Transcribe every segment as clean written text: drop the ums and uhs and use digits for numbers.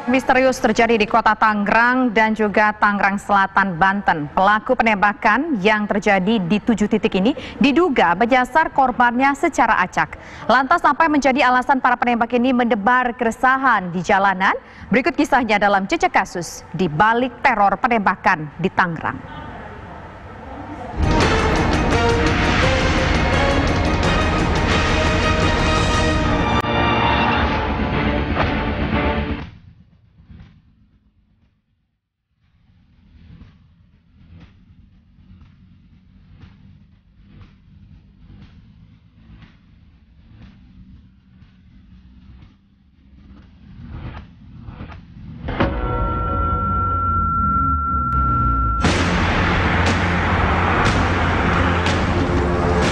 Misterius terjadi di kota Tangerang dan juga Tangerang Selatan, Banten. Pelaku penembakan yang terjadi di 7 titik ini diduga menyasar korbannya secara acak. Lantas apa yang menjadi alasan para penembak ini mendebar keresahan di jalanan? Berikut kisahnya dalam Jejak Kasus di balik teror penembakan di Tangerang.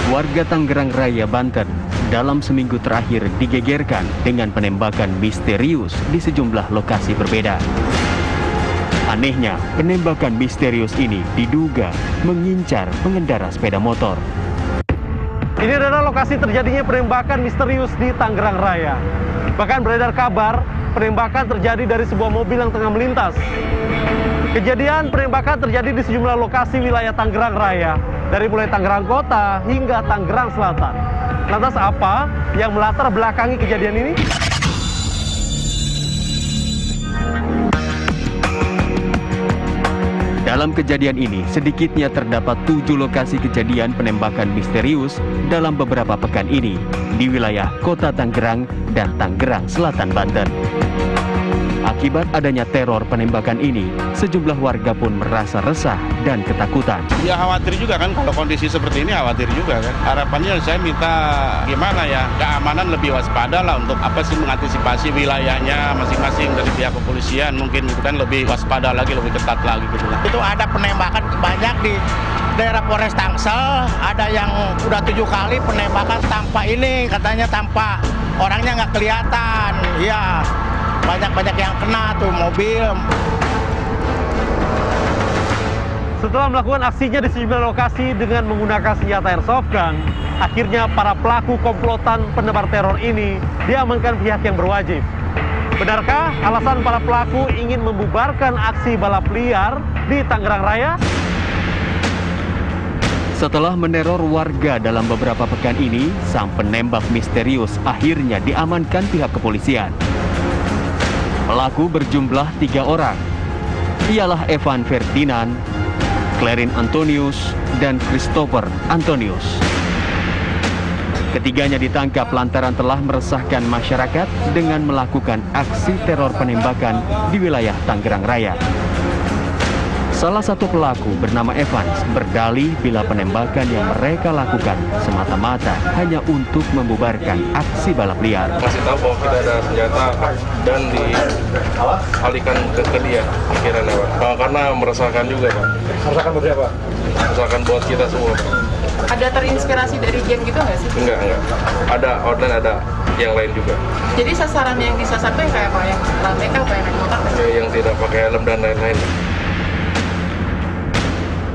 Warga Tangerang Raya, Banten, dalam seminggu terakhir digegerkan dengan penembakan misterius di sejumlah lokasi berbeda. Anehnya, penembakan misterius ini diduga mengincar pengendara sepeda motor. Ini adalah lokasi terjadinya penembakan misterius di Tangerang Raya. Bahkan beredar kabar penembakan terjadi dari sebuah mobil yang tengah melintas. Kejadian penembakan terjadi di sejumlah lokasi wilayah Tangerang Raya, dari mulai Tangerang Kota hingga Tangerang Selatan. Lantas apa yang melatar belakangi kejadian ini? Dalam kejadian ini, sedikitnya terdapat 7 lokasi kejadian penembakan misterius dalam beberapa pekan ini di wilayah Kota Tangerang dan Tangerang Selatan, Banten. Akibat adanya teror penembakan ini, sejumlah warga pun merasa resah dan ketakutan. Ya khawatir juga kan, kalau kondisi seperti ini khawatir juga kan. Harapannya saya minta gimana ya, keamanan lebih waspada lah untuk apa sih mengantisipasi wilayahnya masing-masing dari pihak kepolisian. Mungkin itu kan lebih waspada lagi, lebih ketat lagi gitu lah. Itu ada penembakan banyak di daerah Polres Tangsel, ada yang udah 7 kali penembakan tanpa ini, katanya tanpa orangnya nggak kelihatan. Ya, banyak yang kena tuh mobil. Setelah melakukan aksinya di sejumlah lokasi dengan menggunakan senjata airsoft gun, akhirnya para pelaku komplotan penebar teror ini diamankan pihak yang berwajib. Benarkah alasan para pelaku ingin membubarkan aksi balap liar di Tangerang Raya? Setelah meneror warga dalam beberapa pekan ini, sang penembak misterius akhirnya diamankan pihak kepolisian. Pelaku berjumlah 3 orang, ialah Evan Ferdinand, Clarin Antonius, dan Christopher Antonius. Ketiganya ditangkap lantaran telah meresahkan masyarakat dengan melakukan aksi teror penembakan di wilayah Tangerang Raya. Salah satu pelaku bernama Evans berdalih bila penembakan yang mereka lakukan semata-mata hanya untuk membubarkan aksi balap liar. Masih tahu bahwa kita ada senjata dan dialihkan ke dia pikirannya, Pak. Karena meresahkan juga, Pak. Meresahkan buat siapa? Meresahkan buat kita semua, Pak. Ada terinspirasi dari game gitu nggak sih? Enggak. Ada online, ada yang lain juga. Jadi sasaran yang disasar tuh kayak apa? Yang mereka apa yang naik motor? Yang tidak pakai helm dan lain-lain.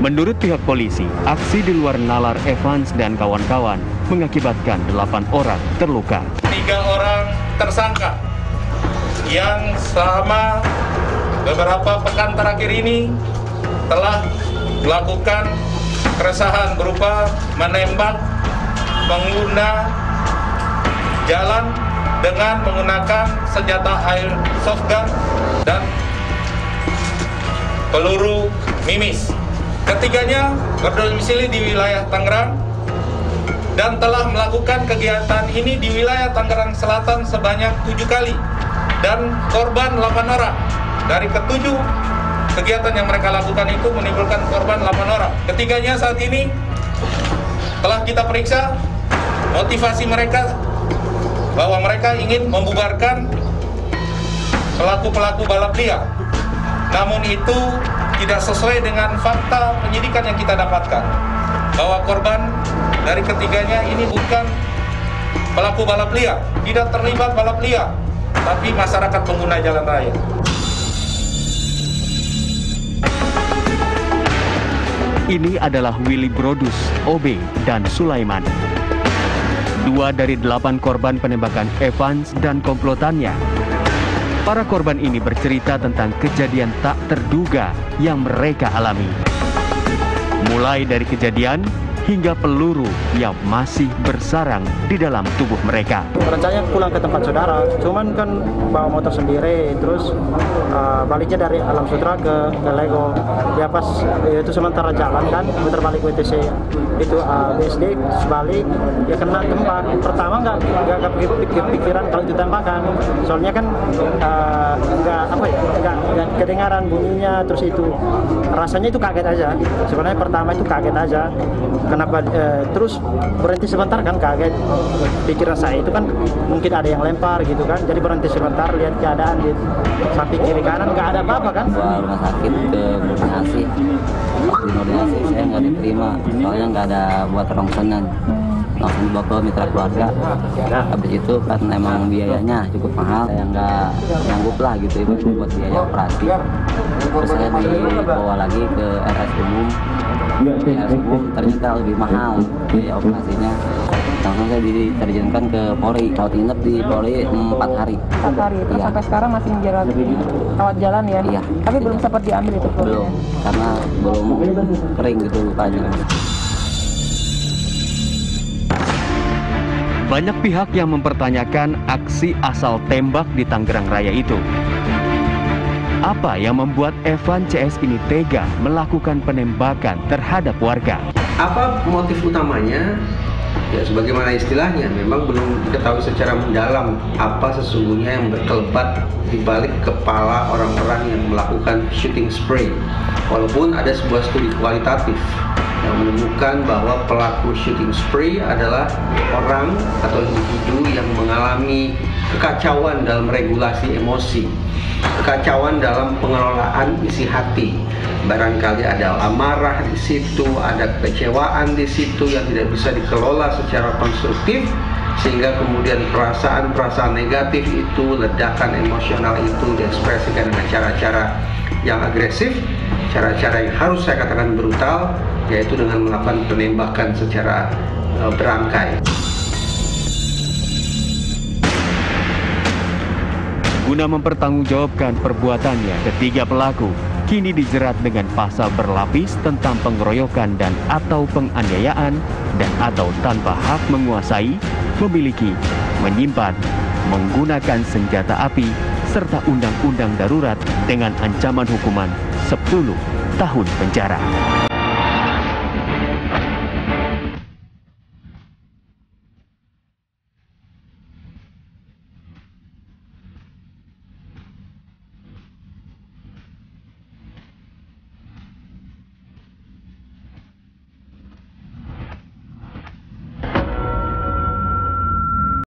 Menurut pihak polisi, aksi di luar nalar Evans dan kawan-kawan mengakibatkan 8 orang terluka. 3 orang tersangka yang selama beberapa pekan terakhir ini telah melakukan keresahan berupa menembak pengguna jalan dengan menggunakan senjata airsoft gun dan peluru mimis. Ketiganya berdomisili di wilayah Tangerang dan telah melakukan kegiatan ini di wilayah Tangerang Selatan sebanyak 7 kali dan korban 8 orang. Dari ke-7 kegiatan yang mereka lakukan itu menimbulkan korban 8 orang. Ketiganya saat ini telah kita periksa motivasi mereka bahwa mereka ingin membubarkan pelaku-pelaku balap liar. Namun itu tidak sesuai dengan fakta penyidikan yang kita dapatkan, bahwa korban dari ketiganya ini bukan pelaku balap liar, tidak terlibat balap liar, tapi masyarakat pengguna jalan raya. Ini adalah Willy Brodus, Obe, dan Sulaiman. 2 dari 8 korban penembakan Evans dan komplotannya. Para korban ini bercerita tentang kejadian tak terduga yang mereka alami. Mulai dari kejadian hingga peluru yang masih bersarang di dalam tubuh mereka. Rencananya pulang ke tempat saudara, cuman kan bawa motor sendiri, terus baliknya dari Alam Sutra ke Lego. Ya pas itu sementara jalan kan, muter balik WTC itu BSD sebalik, ya kena tembak. Pertama nggak kepikiran kalau itu tembakan, soalnya kan nggak kedengaran bunyinya, terus itu rasanya itu kaget aja. Sebenarnya pertama itu kaget aja. Kenapa terus berhenti sebentar kan kaget, pikiran saya itu kan mungkin ada yang lempar gitu kan, jadi berhenti sebentar lihat keadaan di samping kiri kanan nggak ada apa-apa kan. Bawa rumah sakit ke koordinasi, pas di koordinasi saya nggak diterima soalnya nggak ada buat rongsonan, langsung dibawa ke mitra keluarga. Habis itu kan emang biayanya cukup mahal, saya nggak nyanggup lah gitu buat biaya operasi. Terus saya dibawa lagi ke RS umum. RS umum ternyata lebih mahal biaya operasinya. Langsung saya diterjunkan ke Polri, rawat inap di Polri 4 hari. 4 hari, terus iya. sampai sekarang masih rawat jalan ya? Iya. Tapi belum sempat diambil itu? Belum, karena belum kering gitu lukanya. Banyak pihak yang mempertanyakan aksi asal tembak di Tangerang Raya itu. Apa yang membuat Evan CS ini tega melakukan penembakan terhadap warga? Apa motif utamanya? Ya sebagaimana istilahnya, memang belum diketahui secara mendalam apa sesungguhnya yang berkelebat di balik kepala orang-orang yang melakukan shooting spray. Walaupun ada sebuah studi kualitatif yang menemukan bahwa pelaku shooting spray adalah orang atau individu yang mengalami kekacauan dalam regulasi emosi, kekacauan dalam pengelolaan isi hati. Barangkali ada amarah di situ, ada kekecewaan di situ yang tidak bisa dikelola secara konstruktif, sehingga kemudian perasaan-perasaan negatif itu, ledakan emosional itu diekspresikan dengan cara-cara yang agresif, cara-cara yang harus saya katakan brutal, yaitu dengan melakukan penembakan secara berangkai. Guna mempertanggungjawabkan perbuatannya, ketiga pelaku kini dijerat dengan pasal berlapis tentang pengeroyokan dan atau penganiayaan dan atau tanpa hak menguasai, memiliki, menyimpan, menggunakan senjata api, serta undang-undang darurat dengan ancaman hukuman 10 tahun penjara.